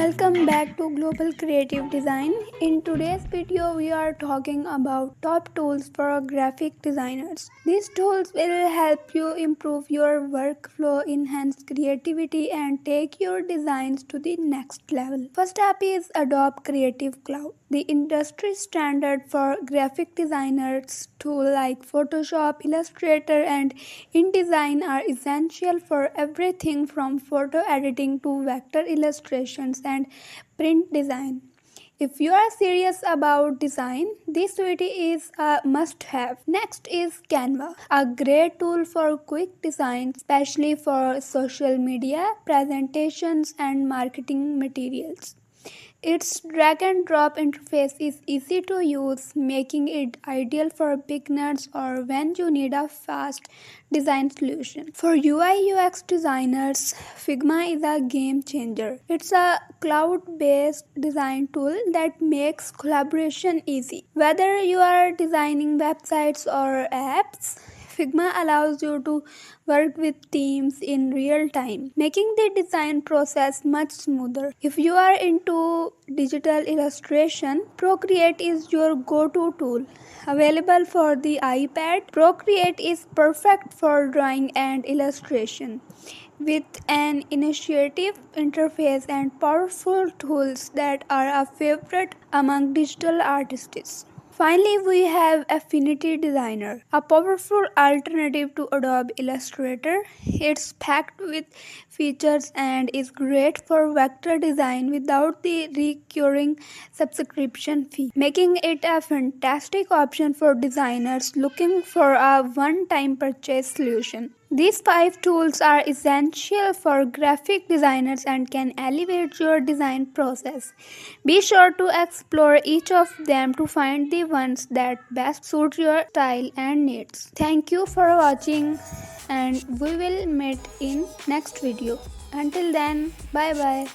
Welcome back to Global Creative Design. In today's video, we are talking about top tools for graphic designers. These tools will help you improve your workflow, enhance creativity, and take your designs to the next level. First up is Adobe Creative Cloud, the industry standard for graphic designers. Tools like Photoshop, Illustrator, and InDesign are essential for everything from photo editing to vector illustrations and print design. If you are serious about design, this suite is a must-have. Next is Canva, a great tool for quick design, especially for social media, presentations, and marketing materials. Its drag and drop interface is easy to use, making it ideal for beginners or when you need a fast design solution. For UI UX designers, Figma is a game changer. It's a cloud-based design tool that makes collaboration easy. Whether you are designing websites or apps, Figma allows you to work with teams in real time, making the design process much smoother. If you are into digital illustration, Procreate is your go-to tool. Available for the iPad, Procreate is perfect for drawing and illustration. With an intuitive interface and powerful tools that are a favorite among digital artists. Finally, we have Affinity Designer, a powerful alternative to Adobe Illustrator. It's packed with features and is great for vector design without the recurring subscription fee, making it a fantastic option for designers looking for a one-time purchase solution. These 5 tools are essential for graphic designers and can elevate your design process. Be sure to explore each of them to find the ones that best suit your style and needs. Thank you for watching, and we will meet in next video. Until then, bye bye.